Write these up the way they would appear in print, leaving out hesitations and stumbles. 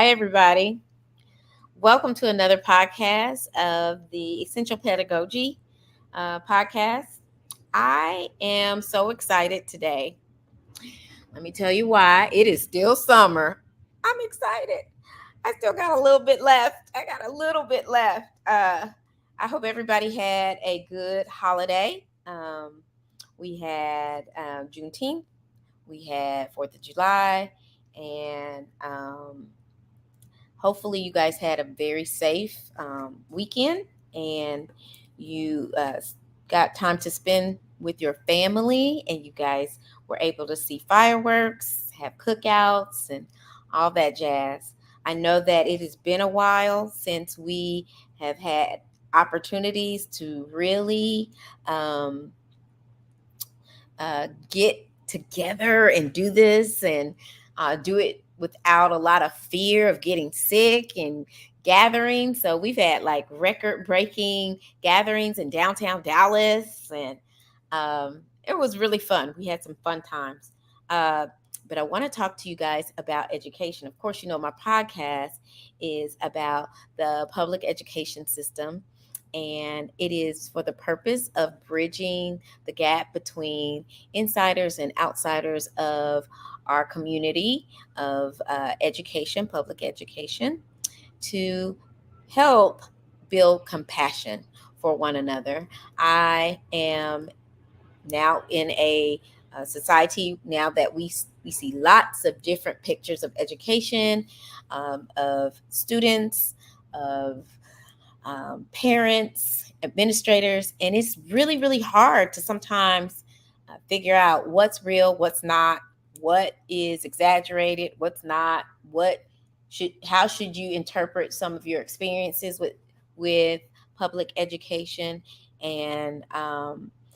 Hi, everybody. Welcome to another podcast of the Essential Pedagogy podcast. I am so excited today. Let me tell you why. It is still summer. I'm excited. I still got a little bit left. I hope everybody had a good holiday. We had Juneteenth, we had 4th of July, and hopefully you guys had a very safe weekend and you got time to spend with your family and you guys were able to see fireworks, have cookouts, and all that jazz. I know that it has been a while since we have had opportunities to really get together and do this and do it without a lot of fear of getting sick and gathering. So we've had like record breaking gatherings in downtown Dallas, and it was really fun. We had some fun times. But I want to talk to you guys about education. Of course, you know, my podcast is about the public education system, and it is for the purpose of bridging the gap between insiders and outsiders of our community of education, public education, to help build compassion for one another. I am now in a society now that we see lots of different pictures of education, of students, of parents, administrators, and it's really, really hard to sometimes figure out what's real, what's not, what is exaggerated, what's not, how should you interpret some of your experiences with public education, and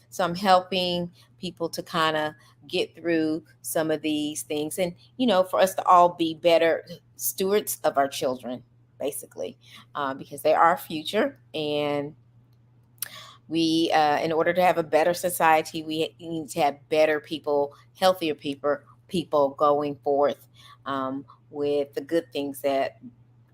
so I'm helping people to kind of get through some of these things, and for us to all be better stewards of our children, basically, because they are our future. And we, in order to have a better society, we need to have better people, healthier people going forth with the good things that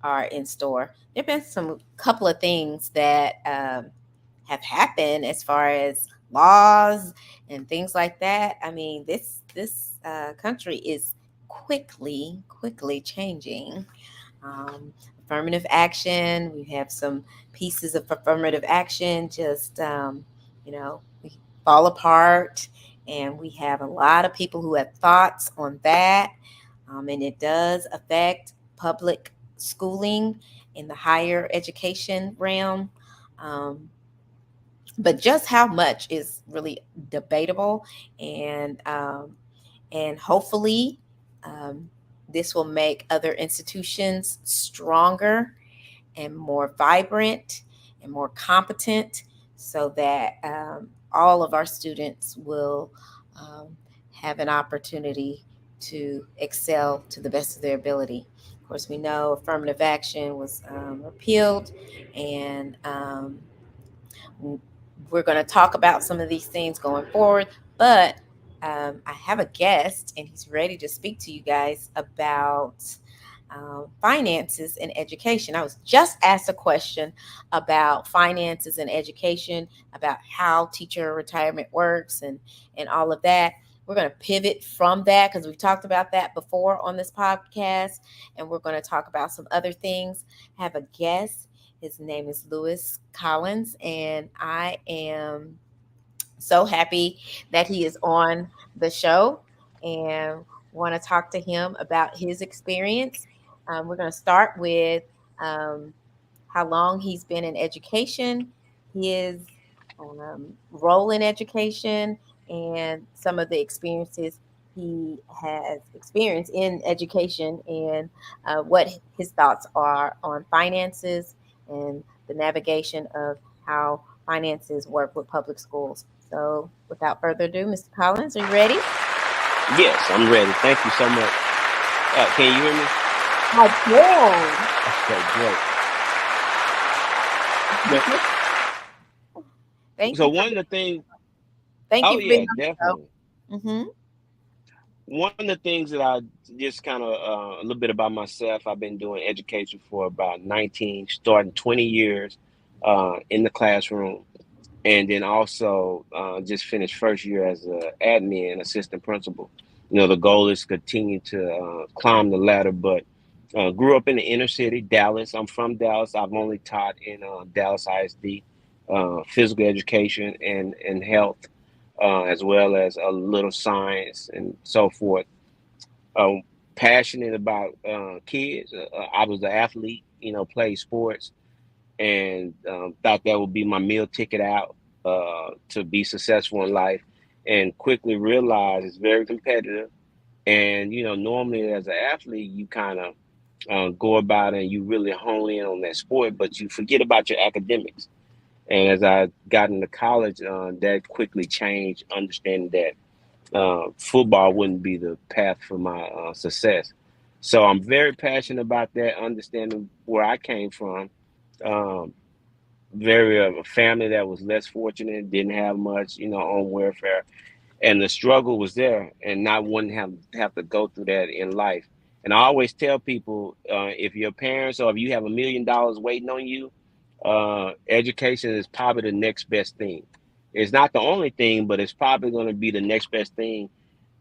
are in store. There have been some couple of things that have happened as far as laws and things like that. I mean, this country is quickly changing. Affirmative action. We have some pieces of affirmative action just, we fall apart. And we have a lot of people who have thoughts on that. And it does affect public schooling in the higher education realm. But just how much is really debatable. And hopefully, um, this will make other institutions stronger and more vibrant and more competent, so that all of our students will have an opportunity to excel to the best of their ability. Of course, we know affirmative action was repealed, and we're going to talk about some of these things going forward. But I have a guest, and he's ready to speak to you guys about finances and education. I was just asked a question about finances and education, about how teacher retirement works, and all of that. We're going to pivot from that because we've talked about that before on this podcast, and we're going to talk about some other things. I have a guest. His name is Lewis Collins, and I am so happy that he is on the show and want to talk to him about his experience. We're going to start with how long he's been in education, his role in education, and some of the experiences he has experienced in education, and what his thoughts are on finances and the navigation of how finances work with public schools. So without further ado, Mr. Collins, are you ready? Yes, I'm ready. Thank you so much. Can you hear me? I can. Okay, great. Thank So you for one of the things, thank oh you for being yeah, on the definitely. show. Mm-hmm. one of the things that I just kind of a little bit about myself. I've been doing education for about 19, starting 20 years in the classroom, and then also just finished first year as an admin assistant principal. The goal is to continue to climb the ladder, but grew up in the inner city, Dallas. I'm from Dallas. I've only taught in Dallas ISD, physical education and health, as well as a little science and so forth. Um, Passionate about kids. I was an athlete, played sports, and thought that would be my meal ticket out to be successful in life, and quickly realized it's very competitive. And normally as an athlete, you kind of go about it and you really hone in on that sport, but you forget about your academics. And as I got into college, that quickly changed, understanding that football wouldn't be the path for my success. So I'm very passionate about that, understanding where I came from. Um, very of a family that was less fortunate, didn't have much, on welfare, and the struggle was there, and not wanting to have to go through that in life. And I always tell people, if your parents or if you have $1 million waiting on you, education is probably the next best thing. It's not the only thing, but it's probably going to be the next best thing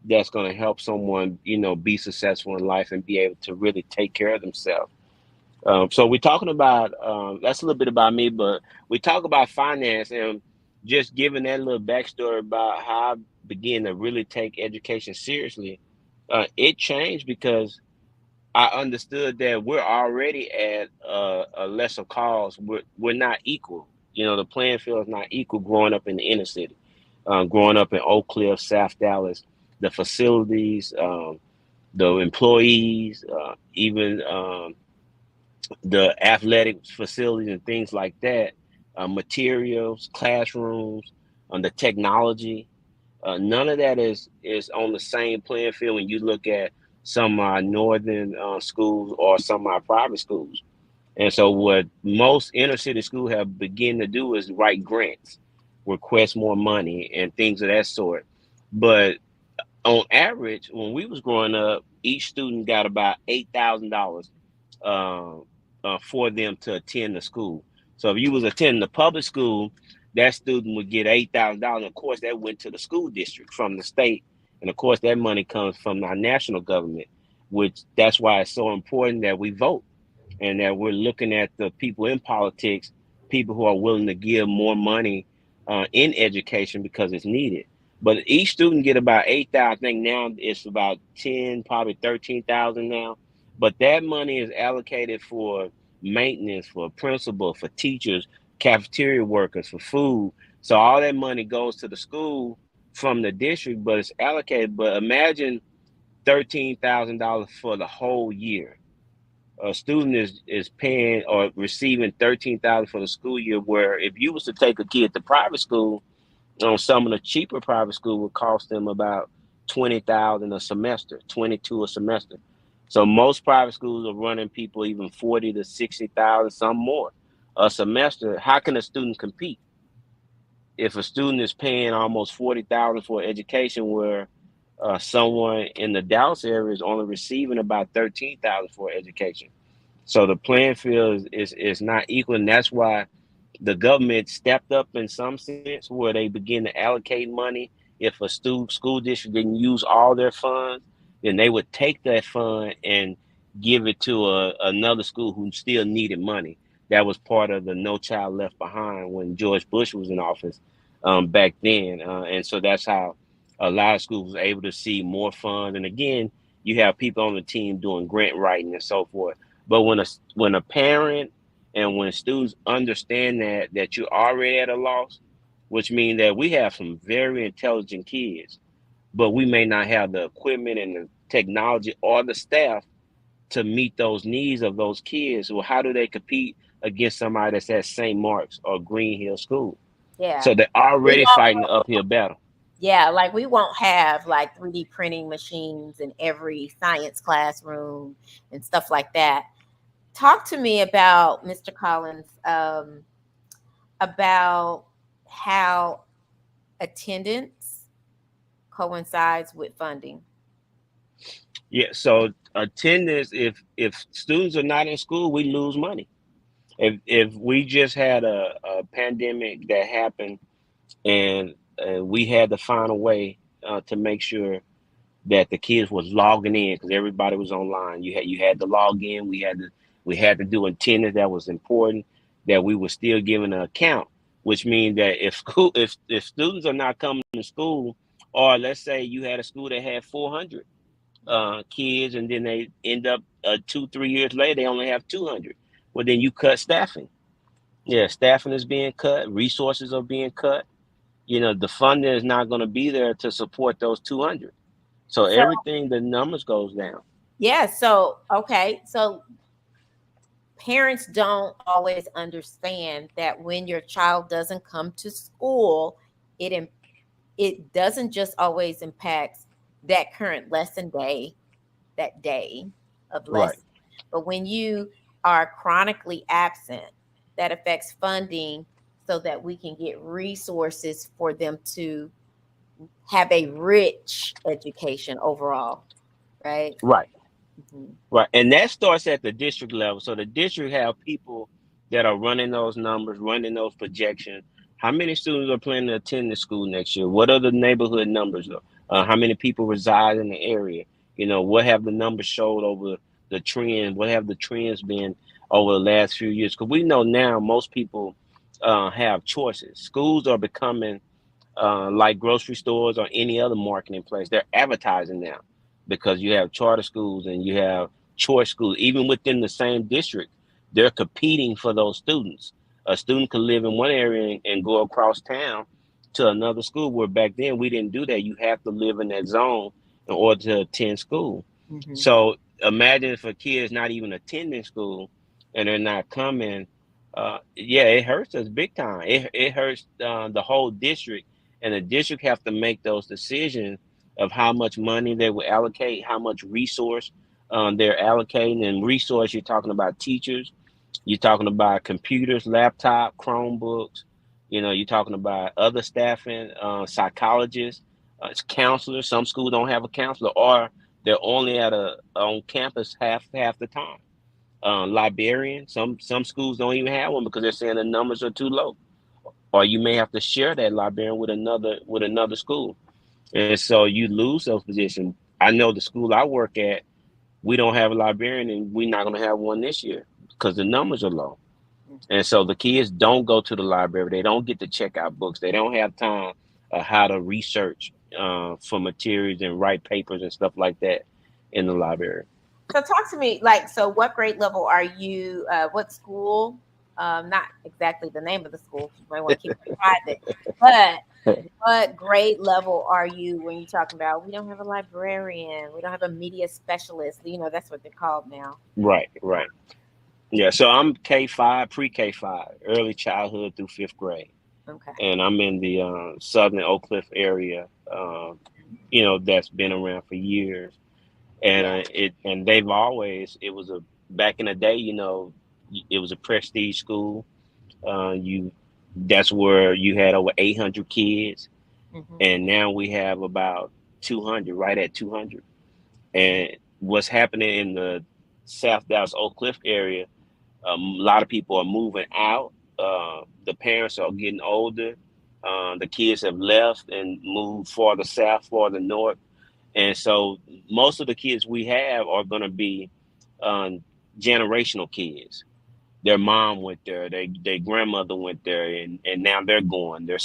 that's going to help someone, be successful in life and be able to really take care of themselves. So we're talking about that's a little bit about me, but we talk about finance, and just giving that little backstory about how I began to really take education seriously. It changed because I understood that we're already at a lesser cause. We're not equal. The playing field is not equal. Growing up in the inner city, growing up in Oak Cliff, South Dallas, the facilities, the employees, even the athletic facilities and things like that, materials, classrooms, the technology. None of that is on the same playing field when you look at some northern schools or some private schools. And so, what most inner city schools have begun to do is write grants, request more money, and things of that sort. But on average, when we was growing up, each student got about $8,000 uh, for them to attend the school. So if you was attending the public school, that student would get $8,000. Of course, that went to the school district from the state, and of course, that money comes from our national government. Which that's why it's so important that we vote, and that we're looking at the people in politics, people who are willing to give more money in education because it's needed. But each student get about 8,000. I think now it's about 10, probably 13,000 now. But that money is allocated for maintenance, for principal, for teachers, cafeteria workers, for food. So all that money goes to the school from the district, but it's allocated. But imagine $13,000 for the whole year. A student is paying or receiving 13,000 for the school year. Where if you was to take a kid to private school, some of the cheaper private school would cost them about 20,000 a semester, 22 a semester. So most private schools are running people even 40 to 60,000, some more a semester. How can a student compete if a student is paying almost 40,000 for education, where someone in the Dallas area is only receiving about 13,000 for education? So the playing field is not equal, and that's why the government stepped up in some sense, where they begin to allocate money. If a school district didn't use all their funds, then they would take that fund and give it to another school who still needed money. That was part of the No Child Left Behind when George Bush was in office back then. And so that's how a lot of schools were able to see more funds. And again, you have people on the team doing grant writing and so forth. But when a parent and when students understand that you're already at a loss, which means that we have some very intelligent kids, but we may not have the equipment and the technology or the staff to meet those needs of those kids. Well, how do they compete against somebody that's at St. Mark's or Green Hill School? Yeah. So they're We already won't, fighting the uphill battle. yeah, like we won't have like 3D printing machines in every science classroom and stuff like that. Talk to me about Mr. Collins, about how attendance coincides with funding. Yeah, so attendance, if students are not in school, we lose money. If we just had a pandemic that happened, and we had to find a way to make sure that the kids was logging in because everybody was online. You had to log in. We had to do attendance that was important. That we were still giving an account, which means that if students are not coming to school, or let's say you had a school that had 400 kids, and then they end up 2 3 years later they only have 200. Well, then you cut staffing. Yeah, staffing is being cut. Resources are being cut. The funding is not going to be there to support those 200. So So everything, the numbers goes down. yeah, so okay, so parents don't always understand that when your child doesn't come to school, it it doesn't just always impact that current lesson day, that day of Right, lesson, but when you are chronically absent, that affects funding so that we can get resources for them to have a rich education overall, right? right. Mhm. Right, and that starts at the district level. So the district have people that are running those numbers, running those projections. How many students are planning to attend the school next year? What are the neighborhood numbers? How many people reside in the area? What have the numbers showed over the trend? What have the trends been over the last few years? Because we know now most people have choices. Schools are becoming like grocery stores or any other marketing place. They're advertising now because you have charter schools and you have choice schools. Even within the same district, they're competing for those students. A student could live in one area and go across town to another school, where back then we didn't do that. You have to live in that zone in order to attend school. Mhm. So imagine if a kid is not even attending school and they're not coming. Yeah, it hurts us big time. It hurts the whole district, and the district have to make those decisions of how much money they will allocate, how much resource they're allocating. And resource, you're talking about teachers, you're talking about computers, laptop, Chromebooks. You're talking about other staffing, psychologists, counselors. Some schools don't have a counselor, or they're only at a on campus half the time. Librarian. Some schools don't even have one because they're saying the numbers are too low, or you may have to share that librarian with another school, and so you lose those positions. I know the school I work at, we don't have a librarian, and we're not going to have one this year because the numbers are low. And so the kids don't go to the library. They don't get to check out books. They don't have time how to research for materials and write papers and stuff like that in the library. So talk to me, like, so what grade level are you? What school? Not exactly the name of the school, 'cause you might want to keep it private. But what grade level are you when you're talking about? We don't have a librarian. We don't have a media specialist. That's what they're called now. Right, right. Yeah, so I'm K5, pre-K5, early childhood through fifth grade, Okay. and I'm in the southern Oak Cliff area. That's been around for years, and Yeah. they've always, back in the day, it was a prestige school. You That's where you had over 800 kids, Hmm. and now we have about 200, right at 200. And what's happening in the South Dallas Oak Cliff area? A lot of people are moving out. The parents are getting older. The kids have left and moved farther south, farther north, and so most of the kids we have are going to be um, generational kids. Their mom went there, their grandmother went there, and now they're going. Their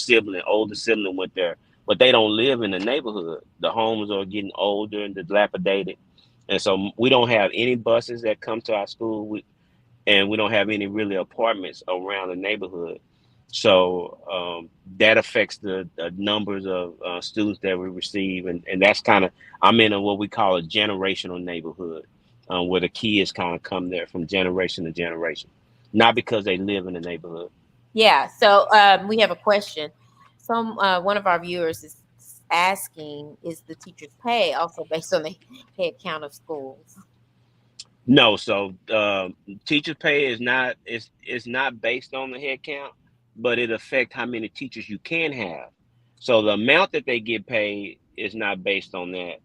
older sibling went there, but they don't live in the neighborhood. The homes are getting older and dilapidated, and so we don't have any buses that come to our school. And we don't have any really apartments around the neighborhood. So that affects the numbers of students that we receive, and that's kind of, I'm in what we call a generational neighborhood, where the kids kind of come there from generation to generation, not because they live in the neighborhood. Yeah. So we have a question. One of our viewers is asking, is the teacher's pay also based on the head count of schools? No, so teachers' pay is not based on the head count, but it affects how many teachers you can have. So the amount that they get paid is not based on that.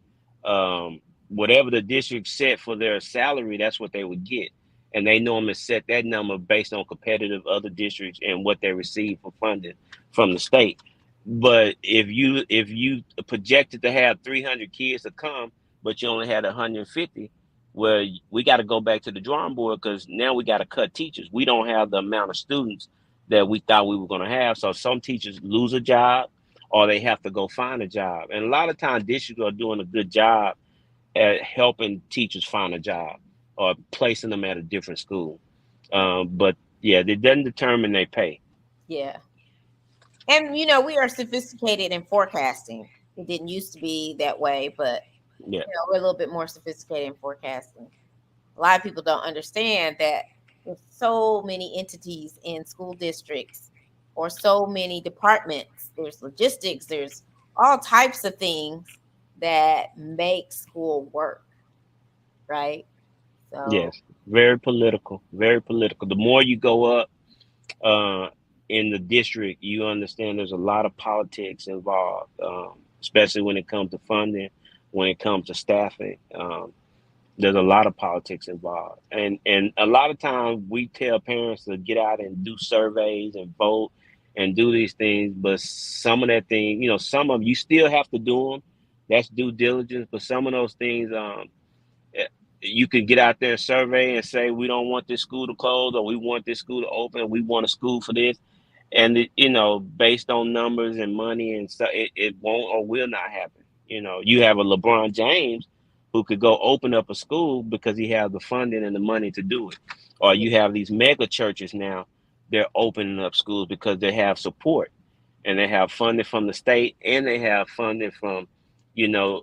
whatever the district set for their salary, that's what they would get. And they normally set that number based on competitive other districts and what they receive for funding from the state. But if you projected to have 300 kids to come, but you only had 150, well, we got to go back to the drawing board because now we got to cut teachers. We don't have the amount of students that we thought we were going to have. So some teachers lose a job or they have to go find a job. And a lot of times districts are doing a good job at helping teachers find a job or placing them at a different school. But yeah, it doesn't determine their pay. Yeah. And we are sophisticated in forecasting. It didn't used to be that way, but Yeah. we're a little bit more sophisticated in forecasting. A lot of people don't understand that there's so many entities in school districts or so many departments. There's logistics, there's all types of things that make school work, right? So, Yes. Very political. Very political. The more you go up uh, in the district, you understand there's a lot of politics involved, especially when it comes to funding, when it comes to staffing. There's a lot of politics involved, and a lot of times we tell parents to get out and do surveys and vote and do these things, but some of that thing, some of you still have to do them. That's due diligence, but some of those things, eh, you can get out there and survey and say we don't want this school to close or we want this school to open. We want a school for this, and based on numbers and money and stuff, it won't or will not happen. You have a LeBron James who could go open up a school because he has the funding and the money to do it, or yeah. you have these mega churches now, they're opening up schools because they have support and they have funding from the state and they have funding from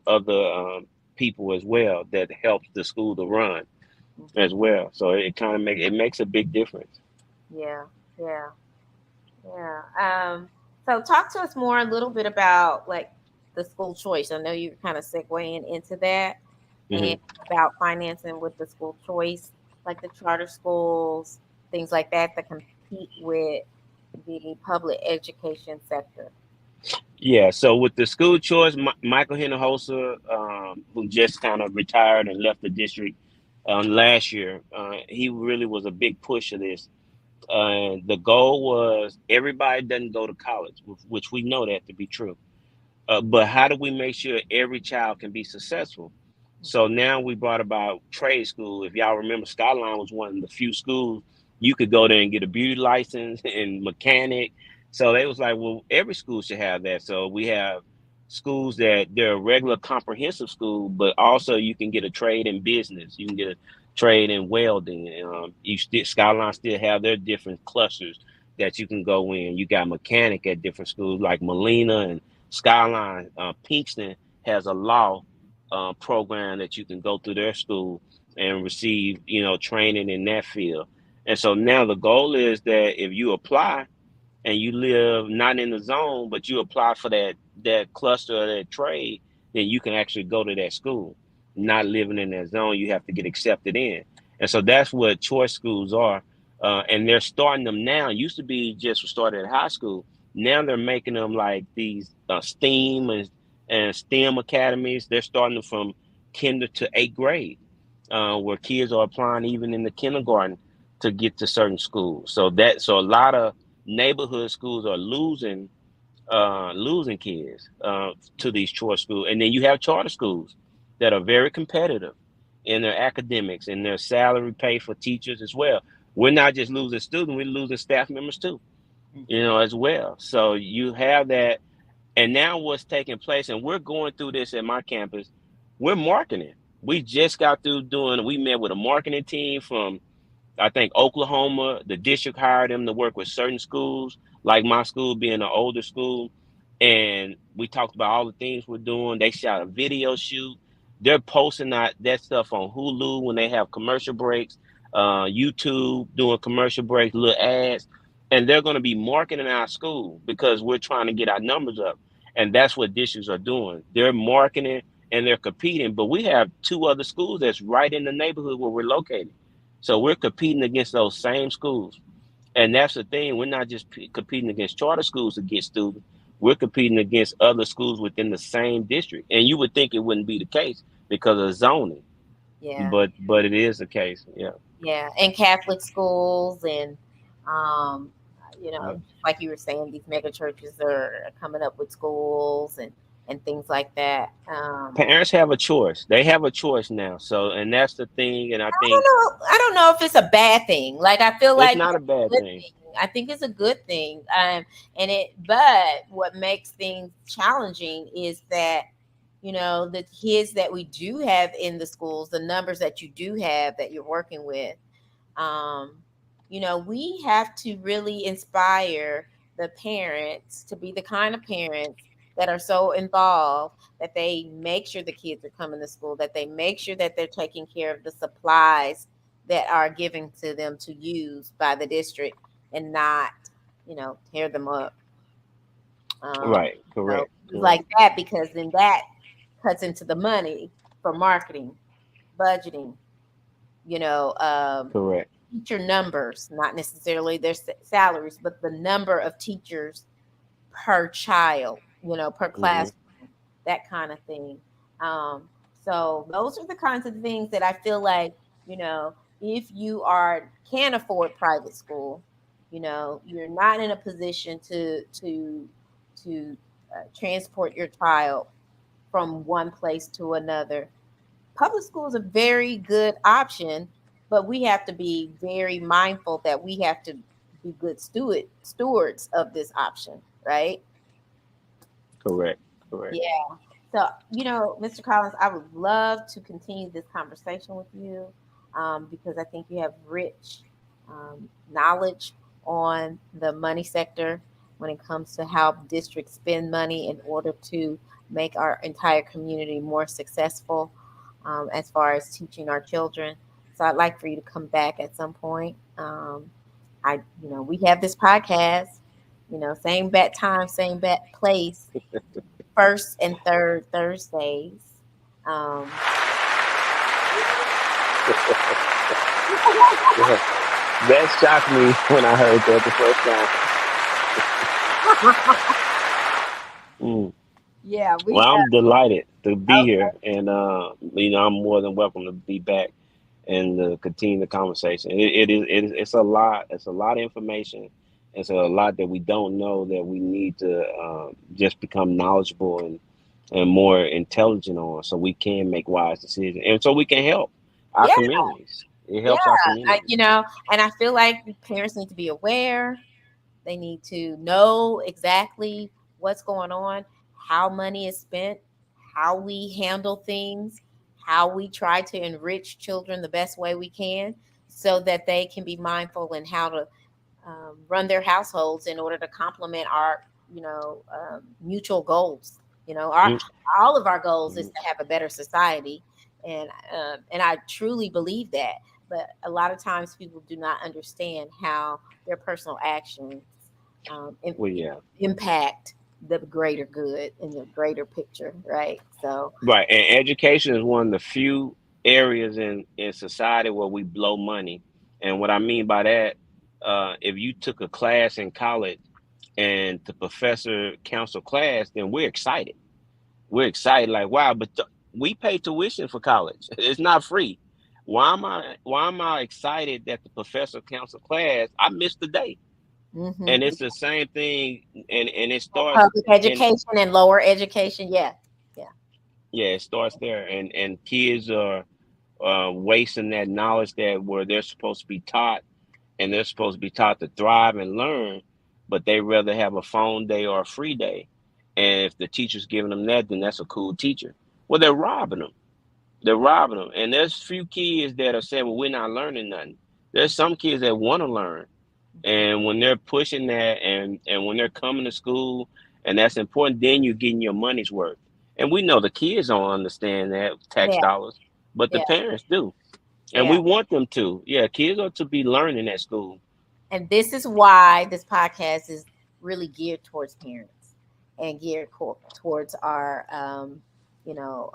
other people as well that helps the school to run as Mhm. well. So it kind of makes a big difference. Yeah, yeah, yeah. So talk to us more a little bit about like the school choice. I know you're kind of segueing into that and Hmm. about financing with the school choice, like the charter schools, things like that that compete with the public education sector. Yeah, so with the school choice, Michael Hinojosa, who just kind of retired and left the district last year, he really was a big push of this. The goal was everybody doesn't go to college, which we know that to be true. But how do we make sure every child can be successful? So now we brought about trade school. If y'all remember, Skyline was one of the few schools you could go there and get a beauty license and mechanic. So they was like, well, every school should have that. So we have schools that they're a regular comprehensive school, but also you can get a trade in business. You can get a trade in welding. Skyline still have their different clusters that you can go in. You got mechanic at different schools like Molina and Skyline. Pinkston has a law program that you can go through their school and receive, training in that field. And so now the goal is that if you apply and you live not in the zone, but you apply for that cluster or that trade, then you can actually go to that school. Not living in that zone, you have to get accepted in. And so that's what choice schools are. And they're starting them now. It used to be just started at high school. Now they're making them like these STEAM and STEM academies. They're starting them from kinder to eighth grade, where kids are applying even in the kindergarten to get to certain schools. So a lot of neighborhood schools are losing kids to these choice schools, and then you have charter schools that are very competitive in their academics and their salary pay for teachers as well. We're not just losing students; we're losing staff members too, Mhm. as well. So you have that, and now what's taking place, and we're going through this at my campus. We're marketing. We just got through doing. We met with a marketing team from I think Oklahoma, the district hired them to work with certain schools, like my school being an older school. And we talked about all the things we're doing. They shot a video shoot. They're posting that stuff on Hulu when they have commercial breaks, YouTube doing commercial breaks, little ads. And they're going to be marketing our school because we're trying to get our numbers up. And that's what districts are doing. They're marketing and they're competing. But we have two other schools that's right in the neighborhood where we're located. So we're competing against those same schools. And that's the thing. We're not just competing against charter schools to get students. We're competing against other schools within the same district. And you would think it wouldn't be the case, because of zoning. Yeah. But it is the case. Yeah. Yeah, and Catholic schools, and um, Yeah. just like you were saying, these mega churches are coming up with schools and things like that. Parents have a choice. They have a choice now. So, and that's the thing. And I I don't think know. I don't know if it's a bad thing. Like I feel it's like not a it's a bad good thing. thing. I think it's a good thing. But what makes things challenging is that the kids that we do have in the schools, the numbers that you do have that you're working with, um, we have to really inspire the parents to be the kind of parents that are so involved that they make sure the kids are coming to school, that they make sure that they're taking care of the supplies that are given to them to use by the district, and not, tear them up. Um, Right. Correct. Things Correct. like that, because then that cuts into the money for marketing, budgeting, you know, um, Correct. teacher numbers, not necessarily their salaries, but the number of teachers per child, per Hmm. classroom, that kind of thing. Um, so those are the kinds of things that I feel like, if you can afford private school, you're not in a position to transport your child from one place to another. Public school is a very good option, but we have to be very mindful that we have to be good stewards of this option, right? Correct. Correct. Yeah. So, Mr. Collins, I would love to continue this conversation with you, because I think you have rich knowledge on the money sector when it comes to how districts spend money in order to make our entire community more successful, as far as teaching our children. So I'd like for you to come back at some point. We have this podcast, same bat time, same bat place, first and third Thursdays. Um, Yeah. That shocked me when I heard that the first time. Mm. yeah, Well, we I'm delighted to be okay. here, and I'm more than welcome to be back and continue the conversation. It's a lot. It's a lot of information. It's a lot that we don't know that we need to just become knowledgeable and more intelligent on, so we can make wise decisions, and so we can help our Yeah, communities. It yeah. helps our communities. And I feel like parents need to be aware. They need to know exactly what's going on, how money is spent, how we handle things, how we try to enrich children the best way we can, so that they can be mindful in how to run their households in order to complement our, mutual goals. Our Mm. all of our goals is Mhm. to have a better society, and I truly believe that. But a lot of times, people do not understand how their personal actions Well, yeah. impact the greater good and the greater picture, right? So, Right, and education is one of the few areas in society where we blow money. And what I mean by that, if you took a class in college and the professor counseled class, then we're excited. We're excited, like wow! But we pay tuition for college; it's not free. Why am I excited that the professor counseled class? I missed the day, and it's the same thing, and it starts public in education and lower education, yeah, yeah, yeah, it starts there, and kids are wasting that knowledge that where they're supposed to be taught, and they're supposed to be taught to thrive and learn, but they rather have a phone day or a free day. And if the teacher's giving them that, then that's a cool teacher. Well, they're robbing them. They're robbing them. And there's few kids that are saying, well, we're not learning nothing. There's some kids that want to learn. And when they're pushing that and when they're coming to school, and that's important, then you're getting your money's worth. And we know the kids don't understand that tax yeah, dollars, but the yeah, parents do. And yeah. we want them to. Yeah, kids are to be learning at school. And this is why this podcast is really geared towards parents and geared towards our, you know,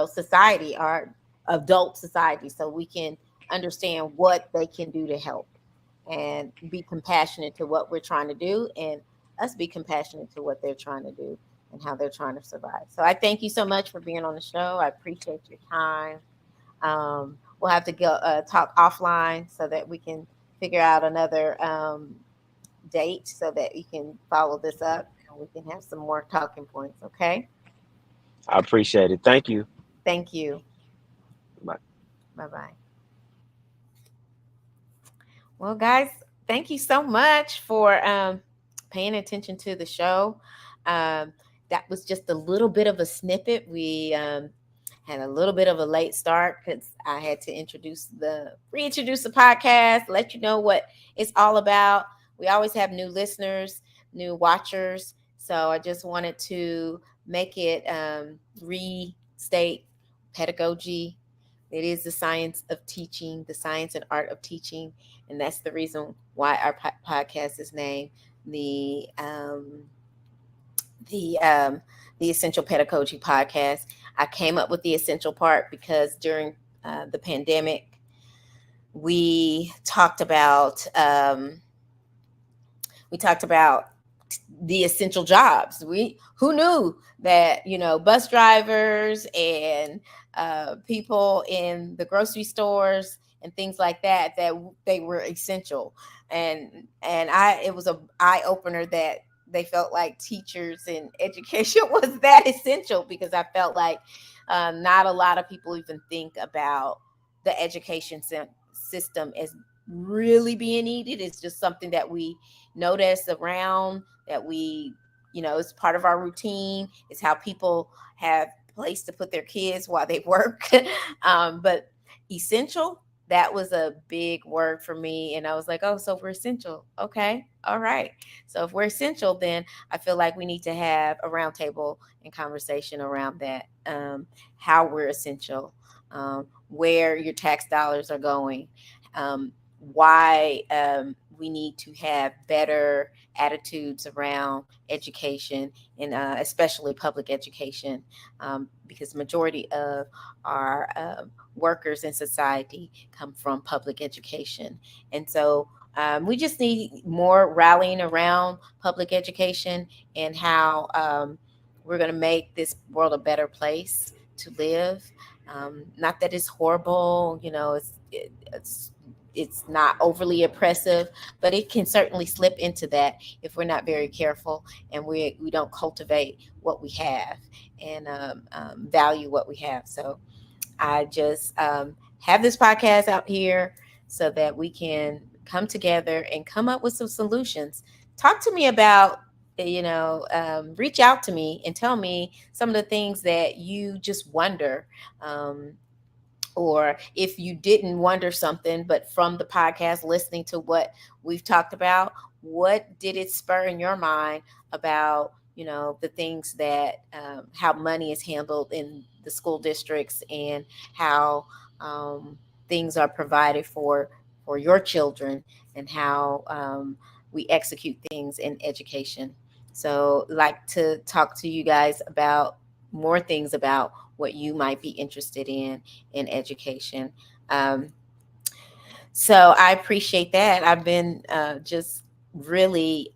society, our adult society, so we can understand what they can do to help and be compassionate to what we're trying to do, and us be compassionate to what they're trying to do. and how they're trying to survive. So I thank you so much for being on the show. I appreciate your time. We'll have to go talk offline so that we can figure out another date so that you can follow this up and we can have some more talking points. Okay. I appreciate it. Thank you. Thank you. Bye. Bye bye. Well, guys, thank you so much for paying attention to the show. Um, that was just a little bit of a snippet. We had a little bit of a late start because I had to reintroduce the podcast, let you know what it's all about. We always have new listeners, new watchers. So I just wanted to make it restate pedagogy. It is the science of teaching, the science and art of teaching, and that's the reason why our podcast is named the um, the um, the Essential Pedagogy Podcast. I came up with the essential part because during the pandemic, we talked about we talked about the essential jobs. We who knew that bus drivers and people in the grocery stores and things like that they were essential, and I it was a eye opener that they felt like teachers and education was that essential because I felt like not a lot of people even think about the education system as really being needed. It's just something that we notice around that it's part of our routine. It's how people have place to put their kids while they work. But essential, that was a big word for me. And I was like, oh, so we're essential. Okay. All right. So if we're essential, then I feel like we need to have a roundtable and conversation around that. How we're essential, where your tax dollars are going, why we need to have better attitudes around education and especially public education, because the majority of our workers in society come from public education. And so we just need more rallying around public education and how we're going to make this world a better place to live. Not that it's horrible, it's not overly oppressive, but it can certainly slip into that if we're not very careful and we don't cultivate what we have and value what we have. So I just have this podcast out here so that we can come together and come up with some solutions. Talk to me about, reach out to me and tell me some of the things that you just wonder. Or if you didn't wonder something, but from the podcast, listening to what we've talked about, what did it spur in your mind about, the things that, how money is handled in the school districts and how things are provided for your children and how we execute things in education. So, like to talk to you guys about more things about what you might be interested in education. Um, so I appreciate that. I've been just really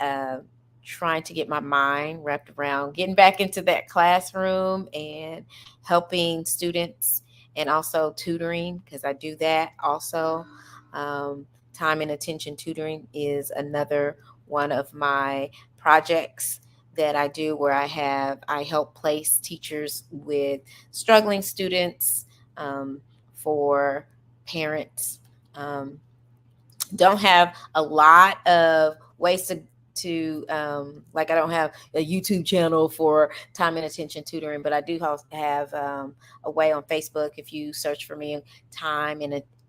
trying to get my mind wrapped around getting back into that classroom and helping students and also tutoring because I do that also. Time and attention tutoring is another one of my projects that I do where I help place teachers with struggling students, for parents. Um, don't have a lot of ways like I don't have a YouTube channel for time and attention tutoring, but I do have a way on Facebook. If you search for me, time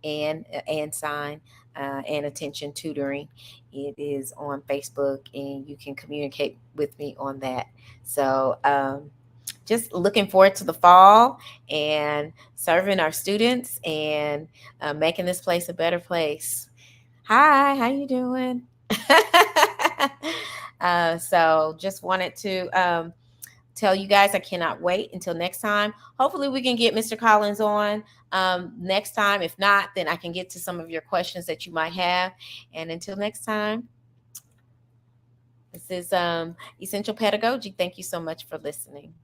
and sign and attention tutoring, it is on Facebook, and you can communicate with me on that. So just looking forward to the fall and serving our students and making this place a better place. Hi, how you doing? So just wanted to tell you guys I cannot wait until next time. Hopefully we can get Mr. Collins on next time. If not, then I can get to some of your questions that you might have. And until next time, This is Essential Pedagogy. Thank you so much for listening.